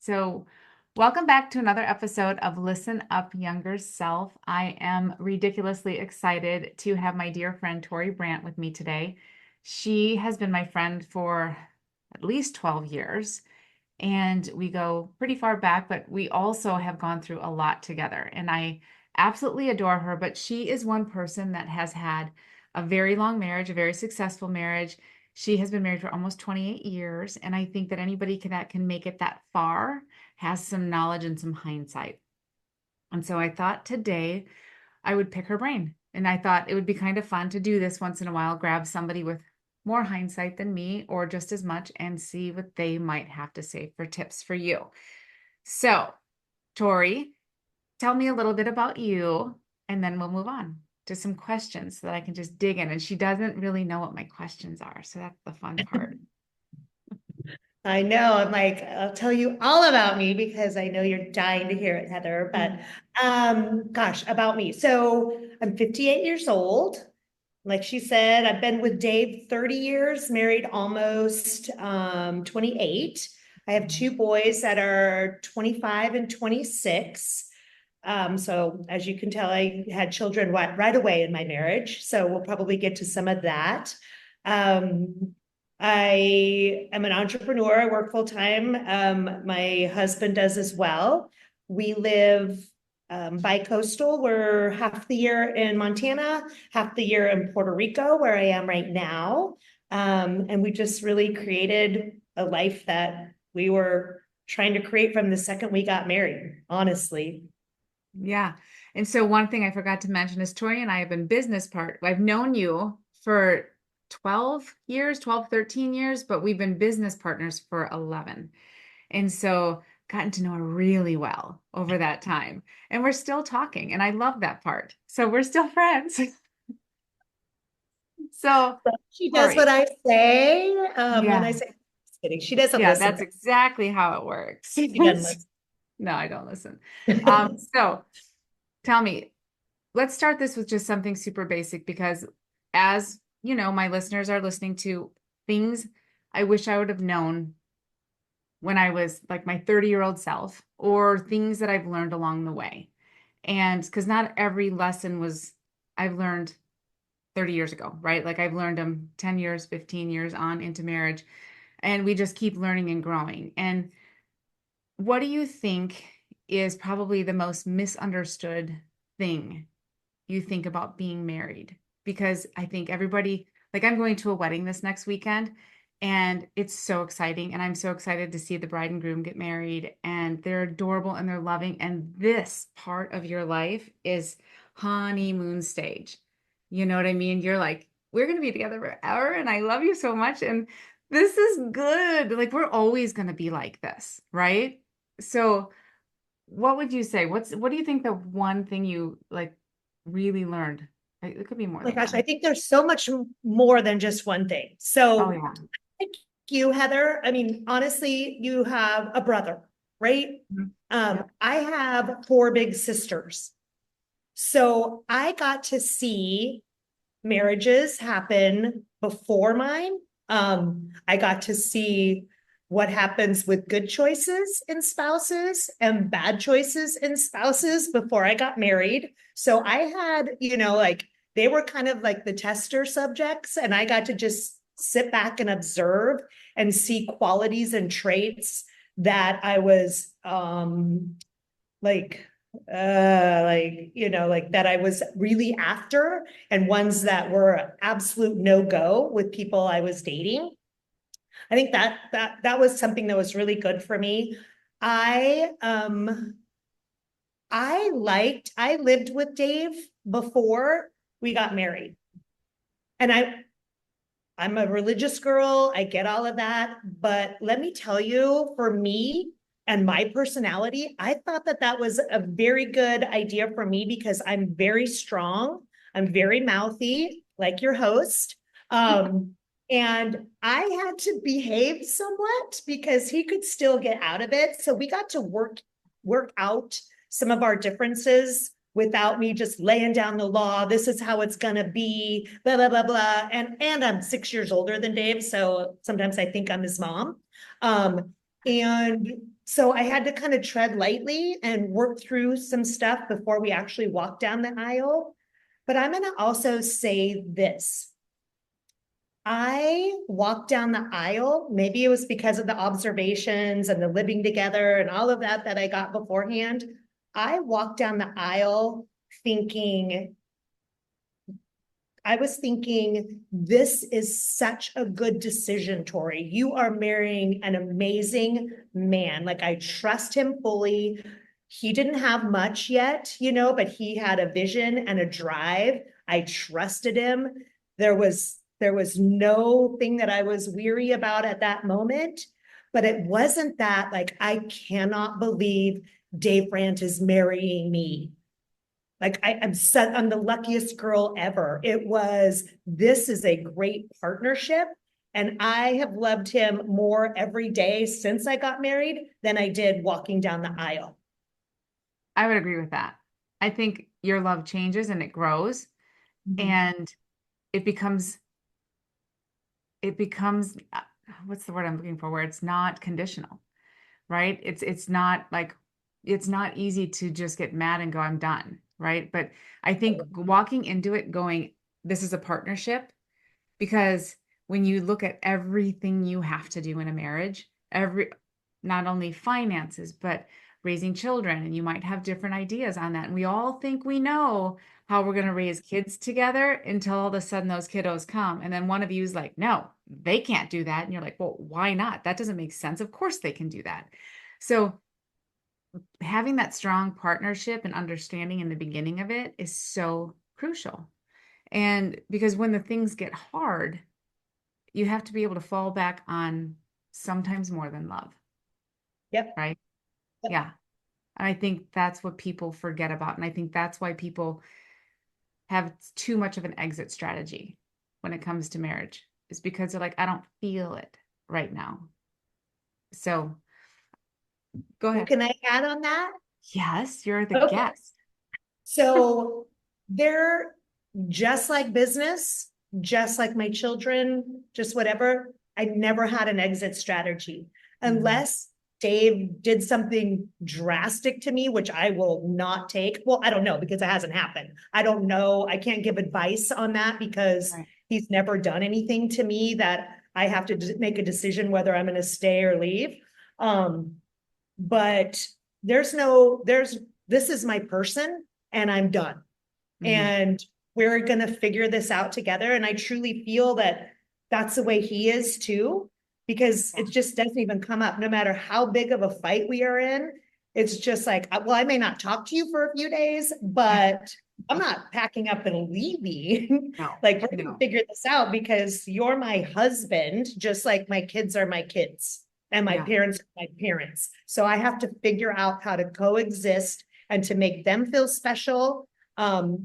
So, welcome back to another episode of Listen Up Younger Self. I am ridiculously excited to have my dear friend Tory Brandt with me today. She has been my friend for at least 12 years, and we go pretty far back, but we also have gone through a lot together. And I absolutely adore her, but she is one person that has had a very long marriage, a very successful marriage. She has been married for almost 28 years, and I think that anybody that can make it that far has some knowledge and some hindsight. And so I thought today I would pick her brain. And I thought it would be kind of fun to do this once in a while, grab somebody with more hindsight than me or just as much and see what they might have to say for tips for you. So, Tori, tell me a little bit about you, and then we'll move on to some questions so that I can just dig in. And she doesn't really know what my questions are. So that's the fun part. I know. I'm like, I'll tell you all about me because I know you're dying to hear it, Heather. But gosh, about me. So I'm 58 years old. Like she said, I've been with Dave 30 years, married almost 28. I have two boys that are 25 and 26. So as you can tell, I had children right away in my marriage. So we'll probably get to some of that. Um, I am an entrepreneur. I work full time. My husband does as well. We live bi-coastal. We're half the year in Montana, half the year in Puerto Rico, where I am right now. And we just really created a life that we were trying to create from the second we got married, honestly. Yeah. And so one thing I forgot to mention is Tori and I have been business part. I've known you for 12 years, 12, 13 years, but we've been business partners for 11. And so gotten to know her really well over that time. And we're still talking, and I love that part. So we're still friends. So, She does what Tori, I say. When I yeah, say, just kidding, she doesn't yeah, listen. that's exactly how it works. She doesn't No, I don't listen. listen. So tell me, let's start this with just something super basic because as you know, my listeners are listening to things I wish I would have known when I was like my 30-year-old self or things that I've learned along the way. And because not every lesson was I've learned 30 years ago, right? Like I've learned them 10 years, 15 years on into marriage, and we just keep learning and growing. And what do you think is probably the most misunderstood thing you think about being married? Because I think everybody, like I'm going to a wedding this next weekend and it's so exciting. And I'm so excited to see the bride and groom get married and they're adorable and they're loving. And this part of your life is honeymoon stage. You know what I mean? You're like, we're going to be together forever and I love you so much. And this is good. Like we're always going to be like this, right? So what would you say? What do you think the one thing you like really learned? It could be more My than gosh, I one. think there's so much more than just one thing. Oh So, yeah. thank you, Heather. I mean, honestly, you have a brother, right? Mhm. Yep. I have four big sisters. So I got to see marriages happen before mine. I got to see what happens with good choices in spouses and bad choices in spouses before I got married. So I had, like they were kind of like the tester subjects, and I got to just sit back and observe and see qualities and traits that I was like like that I was really after, and ones that were absolute no-go with people I was dating. I think that was something that was really good for me. I lived with Dave before we got married, and I'm a religious girl. I get all of that. But let me tell you, for me and my personality, I thought that that was a very good idea for me because I'm very strong. I'm very mouthy, like your host. And I had to behave somewhat because he could still get out of it. So we got to work out some of our differences without me just laying down the law. This is how it's gonna be, blah, blah, blah, blah. And I'm 6 years older than Dave. So sometimes I think I'm his mom. And So I had to kind of tread lightly and work through some stuff before we actually walked down the aisle. But I'm going to also say this. I walked down the aisle. Maybe it was because of the observations and the living together and all of that that I got beforehand. I walked down the aisle thinking, I was thinking, this is such a good decision, Tori. You are marrying an amazing man. Like, I trust him fully. He didn't have much yet, but he had a vision and a drive. I trusted him. There was no thing that I was weary about at that moment. But it wasn't that, like, I cannot believe Dave Brandt is marrying me. Like, I'm the luckiest girl ever. This is a great partnership. And I have loved him more every day since I got married than I did walking down the aisle. I would agree with that. I think your love changes and it grows and it becomes what's the word I'm looking for, where it's not conditional, right? It's not like it's not easy to just get mad and go, I'm done, right? But I think walking into it going, this is a partnership, because when you look at everything you have to do in a marriage, not only finances, but raising children, and you might have different ideas on that. And we all think we know how we're going to raise kids together until all of a sudden those kiddos come. And then one of you is like, no, they can't do that. And you're like, well, why not? That doesn't make sense. Of course they can do that. So having that strong partnership and understanding in the beginning of it is so crucial. And because when the things get hard, you have to be able to fall back on sometimes more than love. Yep. Right? Yep. Yeah. And I think that's what people forget about. And I think that's why people have too much of an exit strategy when it comes to marriage, is because they're like, I don't feel it right now. So go Well, ahead. can I add on that? Yes, you're the Okay. guest. So they're just like business, just like my children, just whatever. I never had an exit strategy unless Dave did something drastic to me, which I will not take. Well, I don't know because it hasn't happened. I don't know. I can't give advice on that because Right. he's never done anything to me that I have to make a decision whether I'm going to stay or leave. But this is my person and I'm done. And we're going to figure this out together. And I truly feel that that's the way he is too, because it just doesn't even come up no matter how big of a fight we are in. It's just like, well, I may not talk to you for a few days, but I'm not packing up and leaving. No, Like, we're going no. to figure this out because you're my husband, just like my kids are my kids and my Yeah. parents are my parents. So I have to figure out how to coexist and to make them feel special,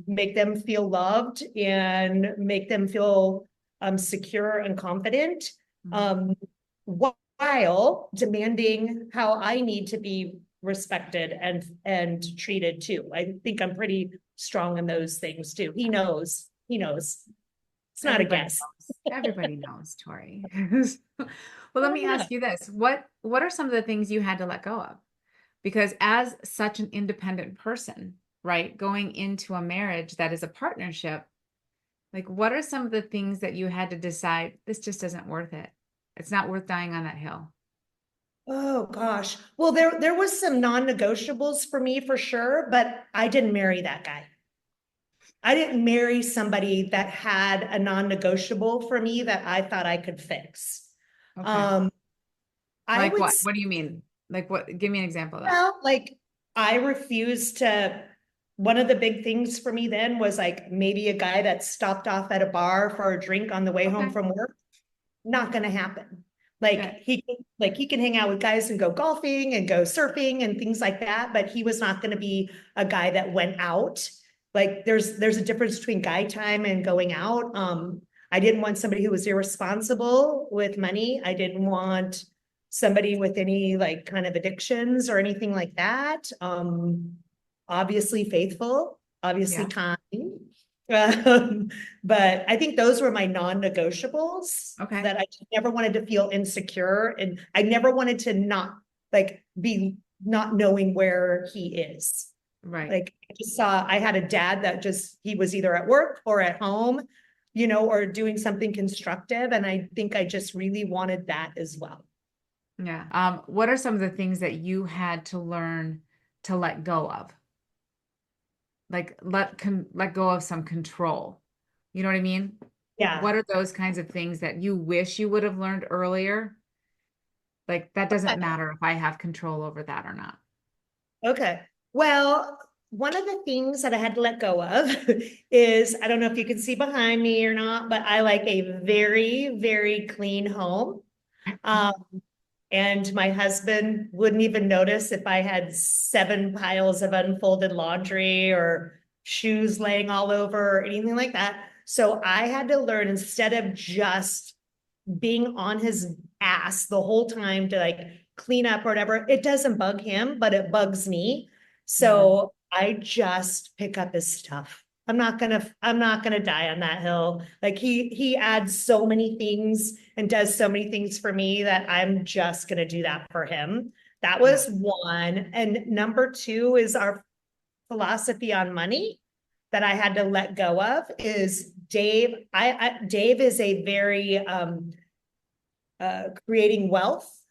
make them feel loved, and make them feel secure and confident, while demanding how I need to be respected and treated too. I think I'm pretty strong in those things too. He knows. It's not a Everybody guess. knows. Everybody knows, Tori. Well, let me ask you this. What are some of the things you had to let go of? Because as such an independent person, right, going into a marriage that is a partnership, like what are some of the things that you had to decide, this just isn't worth it? It's not worth dying on that hill. Oh gosh. Well, there was some non-negotiables for me for sure, but I didn't marry that guy. I didn't marry somebody that had a non-negotiable for me that I thought I could fix. Okay. I Like would what? What do you mean? Like what? Give me an example of that. Well, like, I refused to. One of the big things for me then was like maybe a guy that stopped off at a bar for a drink on the way home Okay. from work. Not going to happen. Like, Yeah. he can hang out with guys and go golfing and go surfing and things like that, but he was not going to be a guy that went out. Like, there's a difference between guy time and going out. I didn't want somebody who was irresponsible with money. I didn't want somebody with any like kind of addictions or anything like that. Obviously faithful, obviously Yeah. kind. But I think those were my non-negotiables Okay. that I just never wanted to feel insecure. And I never wanted to not, like, be not knowing where he is. Right. Like I just saw, I had a dad that just, he was either at work or at home, or doing something constructive. And I think I just really wanted that as well. Yeah. What are some of the things that you had to learn to let go of? Like let go of some control. You know what I mean? Yeah. What are those kinds of things that you wish you would have learned earlier? Like that doesn't matter if I have control over that or not. Okay. Well, one of the things that I had to let go of is, I don't know if you can see behind me or not, but I like a very, very clean home. Um, and my husband wouldn't even notice if I had 7 piles of unfolded laundry or shoes laying all over or anything like that. So I had to learn, instead of just being on his ass the whole time to like clean up or whatever, it doesn't bug him, but it bugs me. Mhm. So I just pick up his stuff. I'm not gonna die on that hill. Like he adds so many things and does so many things for me that I'm just gonna do that for him. That Yeah. was one. And number two is our philosophy on money that I had to let go of is Dave. Dave is a very creating wealth,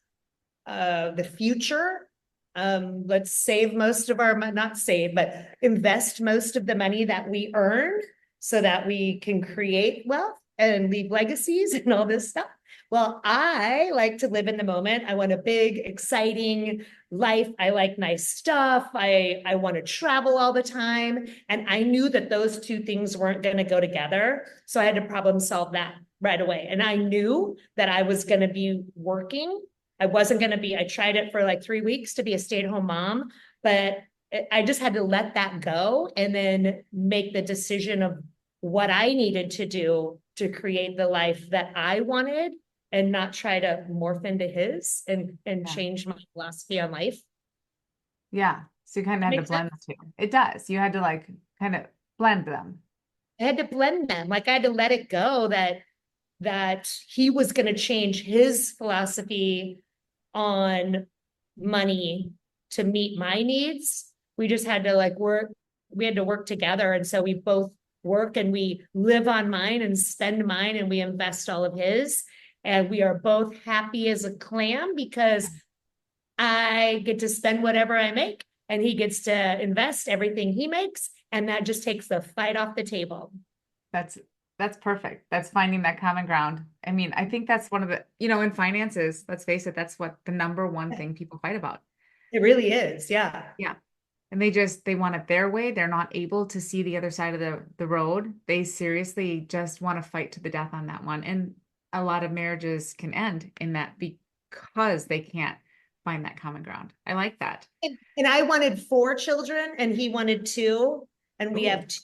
the future. Let's save most of our, not save, but invest most of the money that we earn so that we can create wealth and leave legacies and all this stuff. Well, I like to live in the moment. I want a big, exciting life. I like nice stuff. I want to travel all the time. And I knew that those two things weren't going to go together. So I had to problem solve that right away. And I knew that I was going to be working. I wasn't going to be, I tried it for like 3 weeks to be a stay-at-home mom, but I just had to let that go and then make the decision of what I needed to do to create the life that I wanted and not try to morph into his and Yeah. change my philosophy on life. Yeah. So you kind of had to Makes sense. blend the two. It does. You had to like kind of blend them. I had to blend them. Like I had to let it go that he was going to change his philosophy on money to meet my needs. We just had to like work, we had to work together. And so we both work and we live on mine and spend mine and we invest all of his. And we are both happy as a clam because I get to spend whatever I make and he gets to invest everything he makes. And that just takes the fight off the table. That's that's perfect. That's finding that common ground. I mean, I think that's one of the, in finances, let's face it, that's what the number one thing people fight about. It really is. Yeah. Yeah. And they want it their way. They're not able to see the other side of the road. They seriously just want to fight to the death on that one. And a lot of marriages can end in that because they can't find that common ground. I like that. And I wanted 4 children and he wanted two. And we Ooh. have two.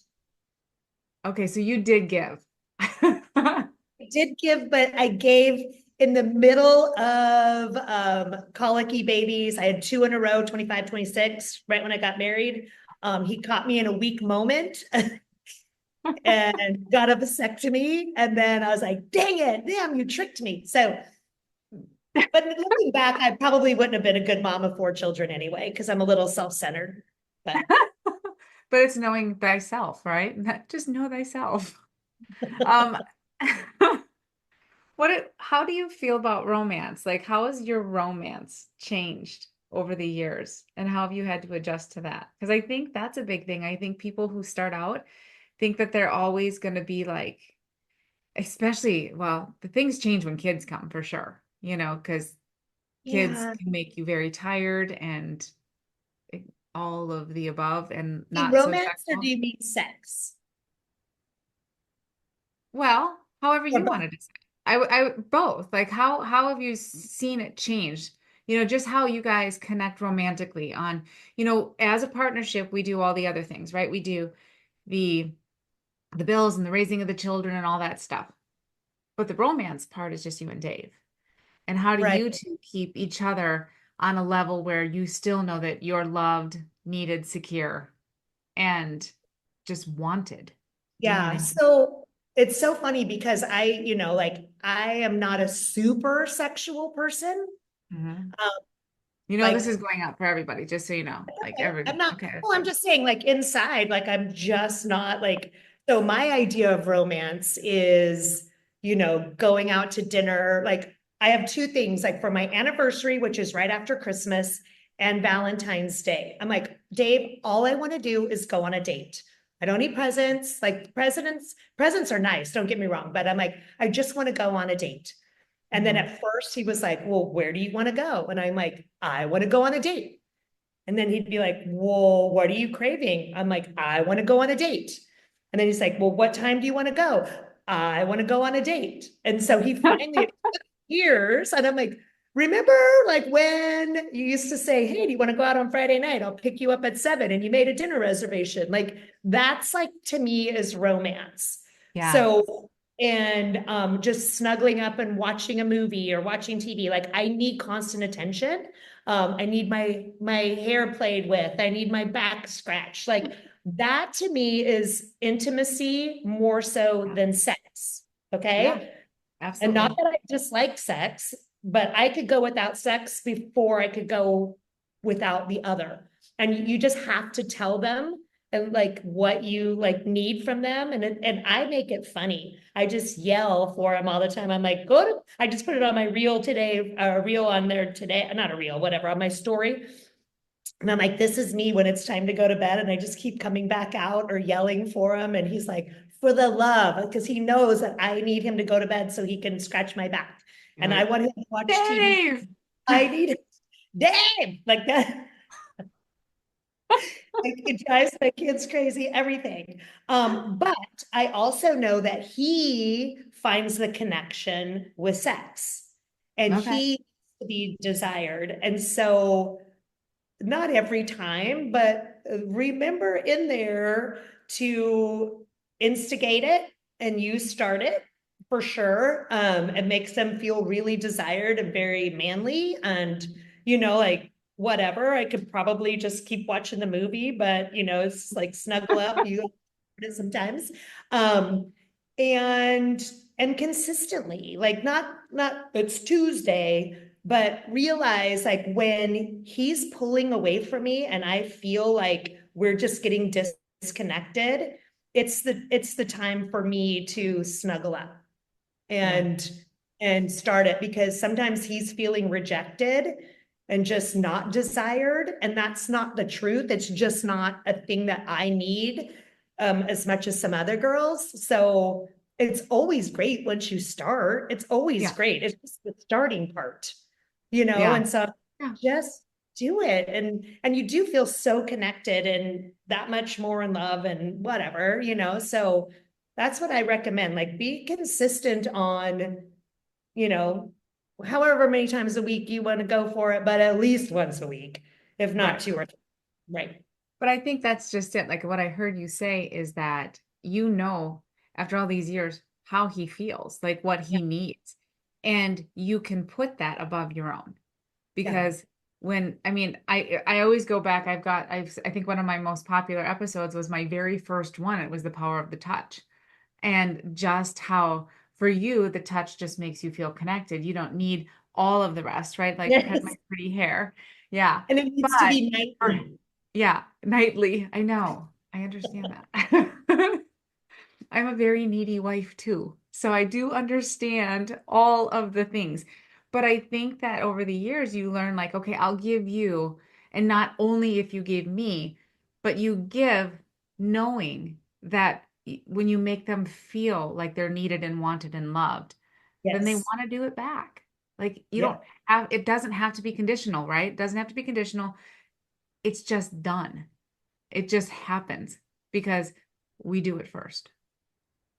Okay, so you did give. I did give, but I gave in the middle of colicky babies. I had 2 in a row, 25, 26, right when I got married. He caught me in a weak moment and got a vasectomy. And then I was like, dang it, damn, you tricked me. So, but looking back, I probably wouldn't have been a good mom of 4 children anyway, because I'm a little self-centered. But But it's knowing thyself, right? Just know thyself. Um, how do you feel about romance? Like, how has your romance changed over the years? And how have you had to adjust to that? Because I think that's a big thing. I think people who start out think that they're always going to be like, especially, well, the things change when kids come for sure, because kids yeah, can make you very tired and all of the above and not so romance, or do sexual. you mean sex? Well, however Or you both? wanted to say. Both. Like how have you seen it change? Just how you guys connect romantically on, as a partnership, we do all the other things, right? We do the the bills and the raising of the children and all that stuff. But the romance part is just you and Dave. And how do Right. you two keep each other on a level where you still know that you're loved, needed, secure, and just wanted? Do you know what I Yeah. mean? So it's so funny because like I am not a super sexual person. Mhm. You know, this Like, is going out for everybody, just so you know. Like okay, I'm everybody. not, Okay, that's well, I'm good. just saying, like, inside, like, I'm just not like, so my idea of romance is, going out to dinner. Like, I have two things, like for my anniversary, which is right after Christmas, and Valentine's Day. I'm like, Dave, all I want to do is go on a date. I don't need presents. Like, presents are nice, don't get me wrong, but I'm like, I just want to go on a date. And then Hmm. at first he was like, well, where do you want to go? And I'm like, I want to go on a date. And then he'd be like, well, what are you craving? I'm like, I want to go on a date. And then he's like, well, what time do you want to go? I want to go on a date. And so he finally, years, and I'm like, remember like when you used to say, hey, do you want to go out on Friday night? I'll pick you up at 7 and you made a dinner reservation. Like that's like to me is romance. Yeah. So and just snuggling up and watching a movie or watching TV. Like I need constant attention. I need my hair played with. I need my back scratched. Like that to me is intimacy more so Yeah. than sex. Yeah. Okay. And not Absolutely. that I dislike sex, but I could go without sex before I could go without the other. And you just have to tell them and like what you like need from them. And I make it funny. I just yell for them all the time. I'm like, good. I just put it on my reel today, reel on there today, not a reel, whatever, on my story. And I'm like, this is me when it's time to go to bed. And I just keep coming back out or yelling for him. And he's like, for the love, because he knows that I need him to go to bed so he can scratch my back. You're And I like, want him to watch TV. Dave. I need it. Damn, like that. Like it drives my kids crazy, everything. But I also know that he finds the connection with sex and Okay. he to be desired. And so not every time, but remember in there to instigate it and you start it for sure. It makes them feel really desired and very manly and, like whatever. I could probably just keep watching the movie, but it's like snuggle up, you sometimes. Um, and and consistently, like not it's Tuesday, but realize like when he's pulling away from me and I feel like we're just getting disconnected, it's the time for me to snuggle up Yeah. and start it because sometimes he's feeling rejected and just not desired, and that's not the truth. It's just not a thing that I need as much as some other girls. So it's always great once you start. It's always Yeah. great. It's just the starting part, Yeah. and so Yeah. just do it. And you do feel so connected and that much more in love and whatever, so that's what I recommend. Like be consistent on, you know, however many times a week you want to go for it, but at least once a week, if not Right. two or three. Right. But I think that's just it. Like what I heard you say is that after all these years how he feels, like what Yeah. he needs. And you can put that above your own. Yeah. Because when I mean, I always go back. I think one of my most popular episodes was my very first one. It was the power of the touch. And just how for you the touch just makes you feel connected. You don't need all of the rest, right? Like pet my Yes. pretty hair. Yeah. And it needs to But be for nightly. yeah, nightly. I know. I understand that. I'm a very needy wife too. So I do understand all of the things. But I think that over the years you learn like, okay, I'll give you, and not only if you gave me, but you give knowing that when you make them feel like they're needed and wanted and loved, then they Yes. want to do it back. Like you Yeah. don't have, it doesn't have to be conditional, right? It doesn't have to be conditional. It's just done. It just happens because we do it first.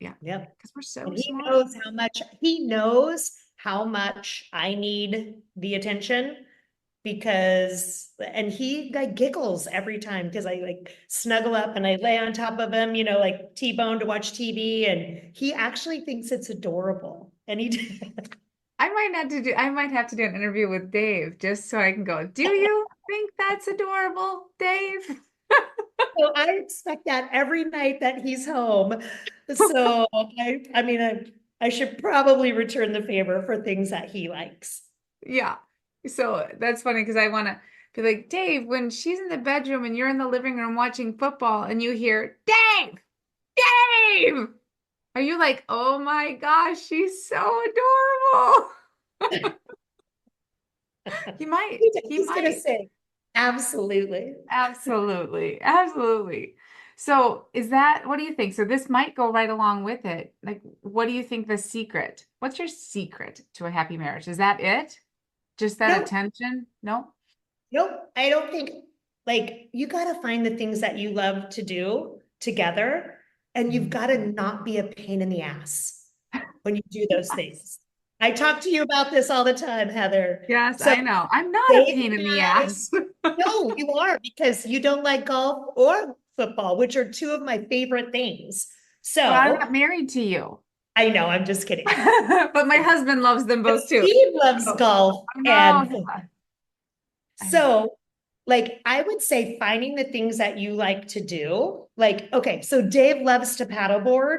Yeah. Yep. Because we're so And smart. he knows how much I need the attention because and he like giggles every time because I like snuggle up and I lay on top of him, like T-bone to watch TV, and he actually thinks it's adorable. And he I might have to do an interview with Dave just so I can go, do you think that's adorable, Dave? so I expect that every night that he's home. So I mean I should probably return the favor for things that he likes. Yeah. So that's funny because I want to be like, Dave, when she's in the bedroom and you're in the living room watching football and you hear, Dave, Dave, are you like, oh my gosh, she's so adorable? He might, he He's gonna might. say, absolutely. Absolutely. Absolutely. So is that, what do you think? So this might go right along with it. Like, what do you think the secret? What's your secret to a happy marriage? Is that it? Just that Nope, attention? No? nope. I don't think like you got to find the things that you love to do together, and you've Mhm. got to not be a pain in the ass when you do those Yes. things. I talk to you about this all the time, Heather. Yes, So I know. I'm not a Dave pain in and the I, ass. no, you are because you don't like golf or football, which are two of my favorite things. But I'm not So married to you. I know, I'm just kidding. But my husband loves them But both too. Steve loves So golf I and know. football. I know. So, like, I would say finding the things that you like to do. Like, okay, so Dave loves to paddleboard.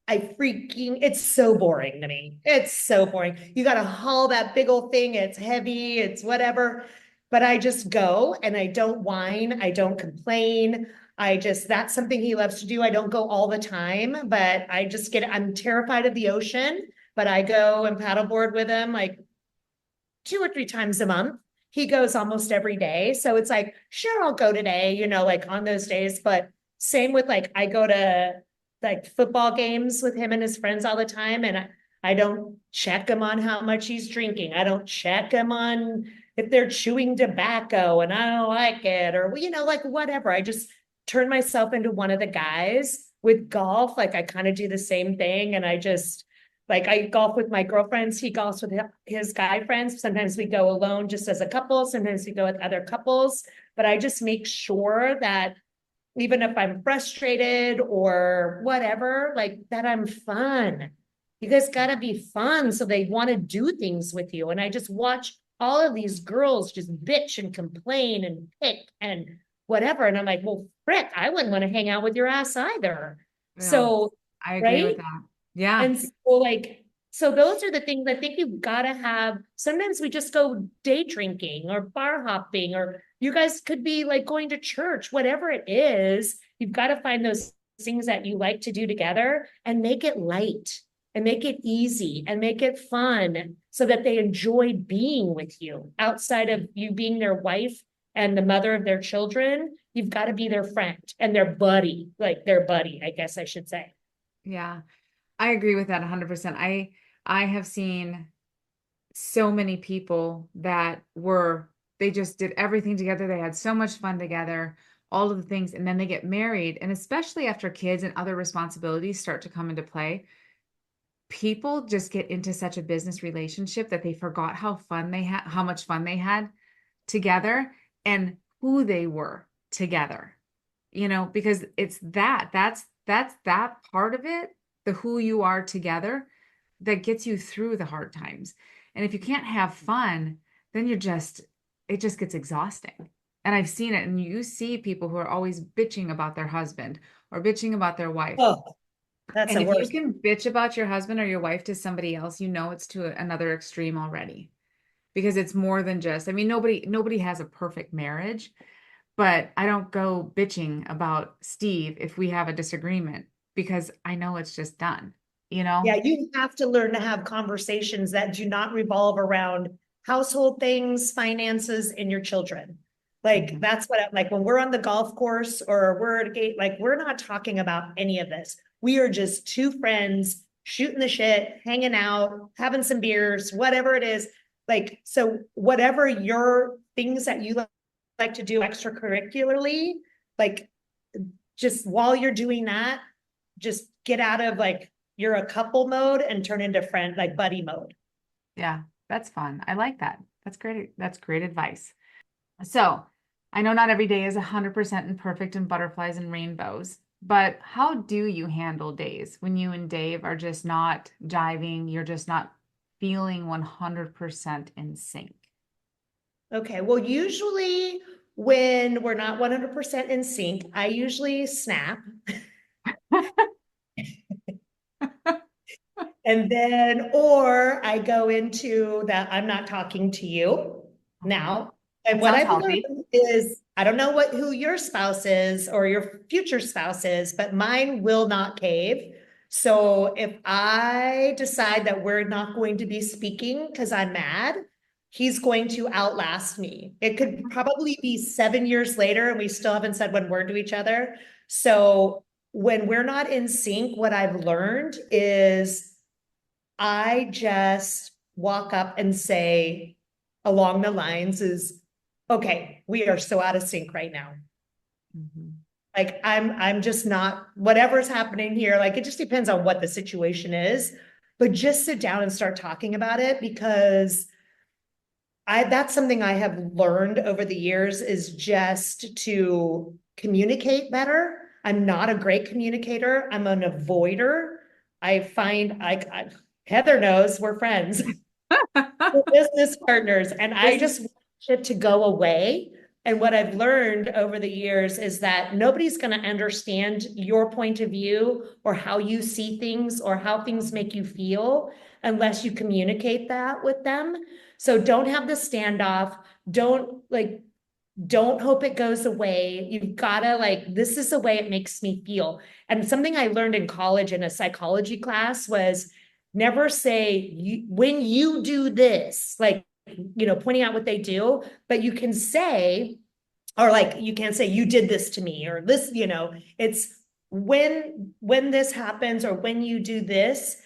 It's so boring to me. It's so boring. You got to haul that big old thing. It's heavy, it's whatever. But I just go and I don't whine. I don't complain. That's something he loves to do. I don't go all the time, but I'm terrified of the ocean, but I go and paddleboard with him like 2 or 3 times a month. He goes almost every day. So it's like, sure, I'll go today, like on those days. But same with like, I go to like football games with him and his friends all the time. And I don't check him on how much he's drinking. I don't check him on if they're chewing tobacco and I don't like it or, like whatever. I just turn myself into one of the guys with golf. Like I kind of do the same thing. And like I golf with my girlfriends. He golfs with his guy friends. Sometimes we go alone just as a couple. Sometimes we go with other couples. But I just make sure that even if I'm frustrated or whatever, like that I'm fun. You guys got to be fun. So they want to do things with you. And I just watch all of these girls just bitch and complain and pick and whatever. And I'm like, well, frick, I wouldn't want to hang out with your ass either. No, So, I agree right. with that. Yeah. And so like, so those are the things I think you've got to have. Sometimes we just go day drinking or bar hopping, or you guys could be like going to church, whatever it is. You've got to find those things that you like to do together and make it light and make it easy and make it fun so that they enjoy being with you outside of you being their wife and the mother of their children. You've got to be their friend and their buddy, I guess I should say. Yeah. I agree with that 100%. I have seen so many people that they just did everything together. They had so much fun together, all of the things, and then they get married. And especially after kids and other responsibilities start to come into play, people just get into such a business relationship that they forgot how much fun they had together and who they were together. Because it's that's that part of it, the who you are together, that gets you through the hard times. And if you can't have fun, then it just gets exhausting. And I've seen it, and you see people who are always bitching about their husband or bitching about their wife. Oh, that's And the if you worst. can bitch about your husband or your wife to somebody else, it's to another extreme already. Because it's more than just, I mean, nobody has a perfect marriage, but I don't go bitching about Steve if we have a disagreement because I know it's just done, you Yeah, know? you have to learn to have conversations that do not revolve around household things, finances, and your children. Like Mhm. that's like when we're on the golf course or we're at a gate, like we're not talking about any of this. We are just two friends shooting the shit, hanging out, having some beers, whatever it is. Like, so whatever your things that you like to do extracurricularly, like just while you're doing that, just get out of like you're a couple mode and turn into friend like buddy mode. Yeah, that's fun. I like that. That's great. That's great advice. So I know not every day is 100% and perfect and butterflies and rainbows, but how do you handle days when you and Dave are just not jiving? You're just not feeling 100% in sync. Okay, well, usually when we're not 100% in sync, I usually snap and then, or I go into that I'm not talking to you. Okay. now. And That what sounds I've healthy. learned is, I don't know who your spouse is or your future spouse is, but mine will not cave. So if I decide that we're not going to be speaking because I'm mad, he's going to outlast me. It could probably be 7 years later and we still haven't said one word to each other. So when we're not in sync, what I've learned is I just walk up and say along the lines is, okay, we are so out of sync right now. Mhm. Like I'm just not, whatever's happening here, like it just depends on what the situation is, but just sit down and start talking about it because that's something I have learned over the years is just to communicate better. I'm not a great communicator. I'm an avoider. I find Heather knows we're friends. We're business partners, and I This is, just want it to go away. And what I've learned over the years is that nobody's going to understand your point of view or how you see things or how things make you feel unless you communicate that with them. So don't have the standoff. Don't hope it goes away. You've got to this is the way it makes me feel. And something I learned in college in a psychology class was never say when you do this, pointing out what they do, but you can say, or you can't say you did this to me or this, it's when this happens or when you do this,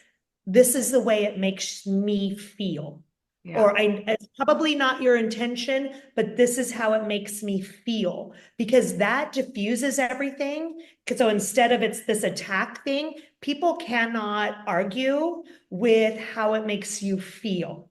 this is the way it makes me feel. yeah, Or it's probably not your intention, but this is how it makes me feel because that diffuses everything. So instead of it's this attack thing, people cannot argue with how it makes you feel.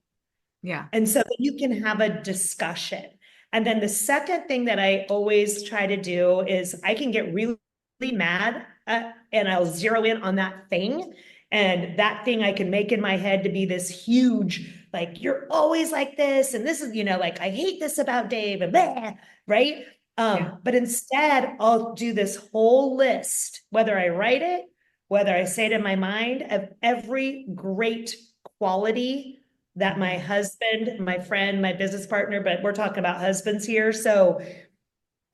yeah, And so you can have a discussion. And then the second thing that I always try to do is I can get really, really mad and I'll zero in on that thing. And that thing I can make in my head to be this huge, like, you're always like this. And this is, I hate this about Dave and blah, right? yeah. But instead, I'll do this whole list, whether I write it, whether I say it in my mind, of every great quality that my Mhm. husband, my friend, my business partner, but we're talking about husbands here. So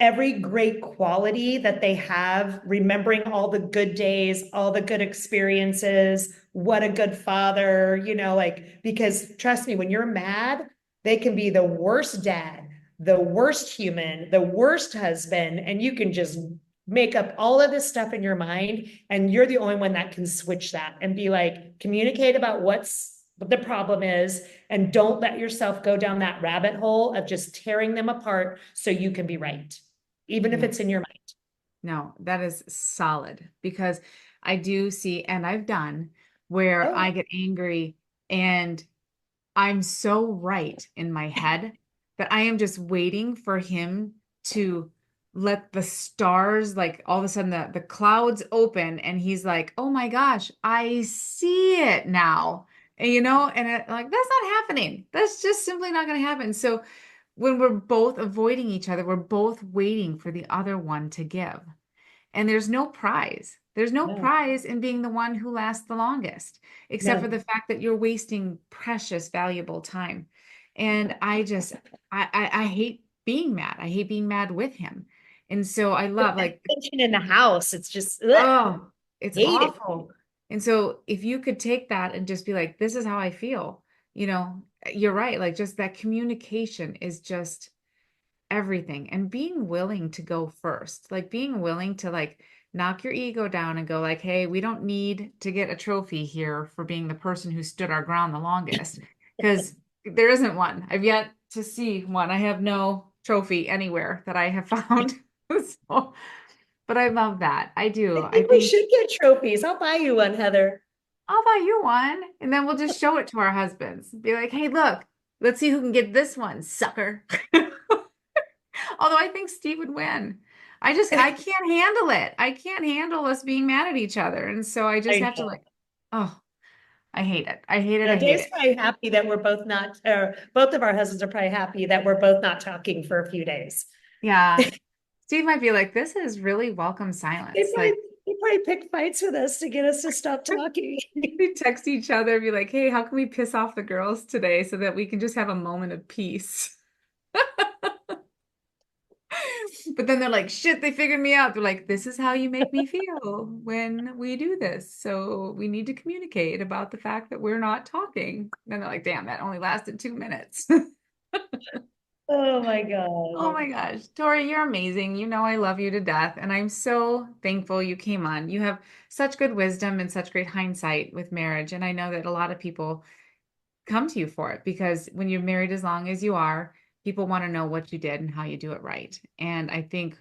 every great quality that they have, remembering all the good days, all the good experiences, what a good father, because trust me, when you're mad, they can be the worst dad, the worst human, the worst husband, and you can just make up all of this stuff in your mind. And you're the only one that can switch that and be like, communicate about what the problem is, and don't let yourself go down that rabbit hole of just tearing them apart so you can be right even if Yeah. it's in your mind. No, that is solid because I do see, and I've done where Oh, I get angry and I'm so right in my head that I am just waiting for him to let the stars, like all of a sudden the clouds open and he's like, oh my gosh, I see it now. And like that's not happening. That's just simply not going to happen. So when we're both avoiding each other, we're both waiting for the other one to give. And there's no prize. There's no no, prize in being the one who lasts the longest, except for no, the fact that you're wasting precious, valuable time. And I hate being mad. I hate being mad with him. And so I love like, tension in the house. It's just, ugh, oh, it's hate it. awful. And so if you could take that and just be like, this is how I feel, you're right. Like just that communication is just everything and being willing to go first, like being willing to like knock your ego down and go like, hey, we don't need to get a trophy here for being the person who stood our ground the longest because there isn't one. I've yet to see one. I have no trophy anywhere that I have found. So, but I love that. I do. I I think we think should get trophies. I'll buy you one, Heather. I'll buy you one and then we'll just show it to our husbands. Be like, hey, look, let's see who can get this one, sucker. Although I think Steve would win. I can't handle it. I can't handle us being mad at each other. And so I just I have to know. like, oh, I hate it. I hate it. I hate Dave's it. probably happy that we're both not, or both of our husbands are probably happy that we're both not talking for a few days. Yeah. Steve might be like, this is really welcome They silence. probably, Like they probably pick fights with us to get us to stop talking. we text each other, be like, hey, how can we piss off the girls today so that we can just have a moment of peace? But then they're like, shit, they figured me out. They're like, this is how you make me feel when we do this. So we need to communicate about the fact that we're not talking. And they're like, damn, that only lasted 2 minutes. Oh my Oh God. my gosh, Tori, you're amazing. You know I love you to death, and I'm so thankful you came on. You have such good wisdom and such great hindsight with marriage, and I know that a lot of people come to you for it because when you're married as long as you are, people want to know what you did and how you do it right. And I think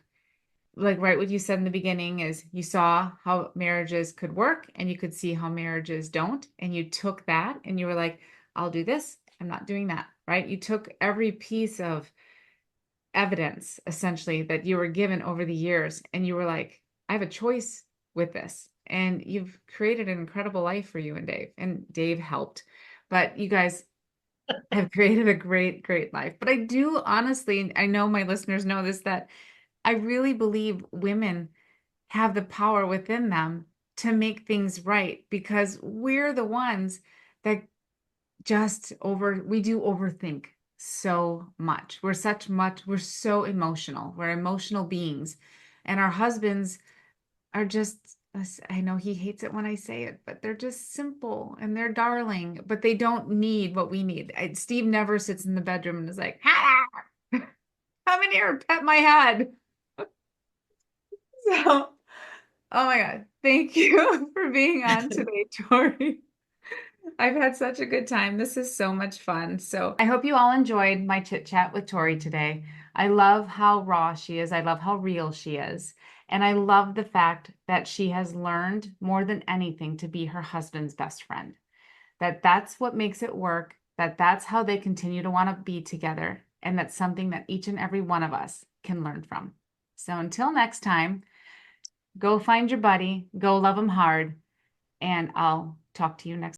like right what you said in the beginning is you saw how marriages could work and you could see how marriages don't, and you took that and you were like, I'll do this, I'm not doing that, right? You took every piece of evidence essentially that you were given over the years and you were like, I have a choice with this. And you've created an incredible life for you and Dave. And Dave helped. But you guys have created a great, great life. But I do honestly, I know my listeners know this, that I really believe women have the power within them to make things right because we're the ones that we do overthink so much. We're so emotional. We're emotional beings. And our husbands are just, I know he hates it when I say it, but they're just simple and they're darling, but they don't need what we need. Steve never sits in the bedroom and is like, ah, come in here, pet my head. So, oh my God, thank you for being on today, Tori. I've had such a good time. This is so much fun. So I hope you all enjoyed my chit chat with Tori today. I love how raw she is. I love how real she is. And I love the fact that she has learned more than anything to be her husband's best friend. That's what makes it work, that's how they continue to want to be together. And that's something that each and every one of us can learn from. So until next time, go find your buddy, go love him hard, and I'll talk to you next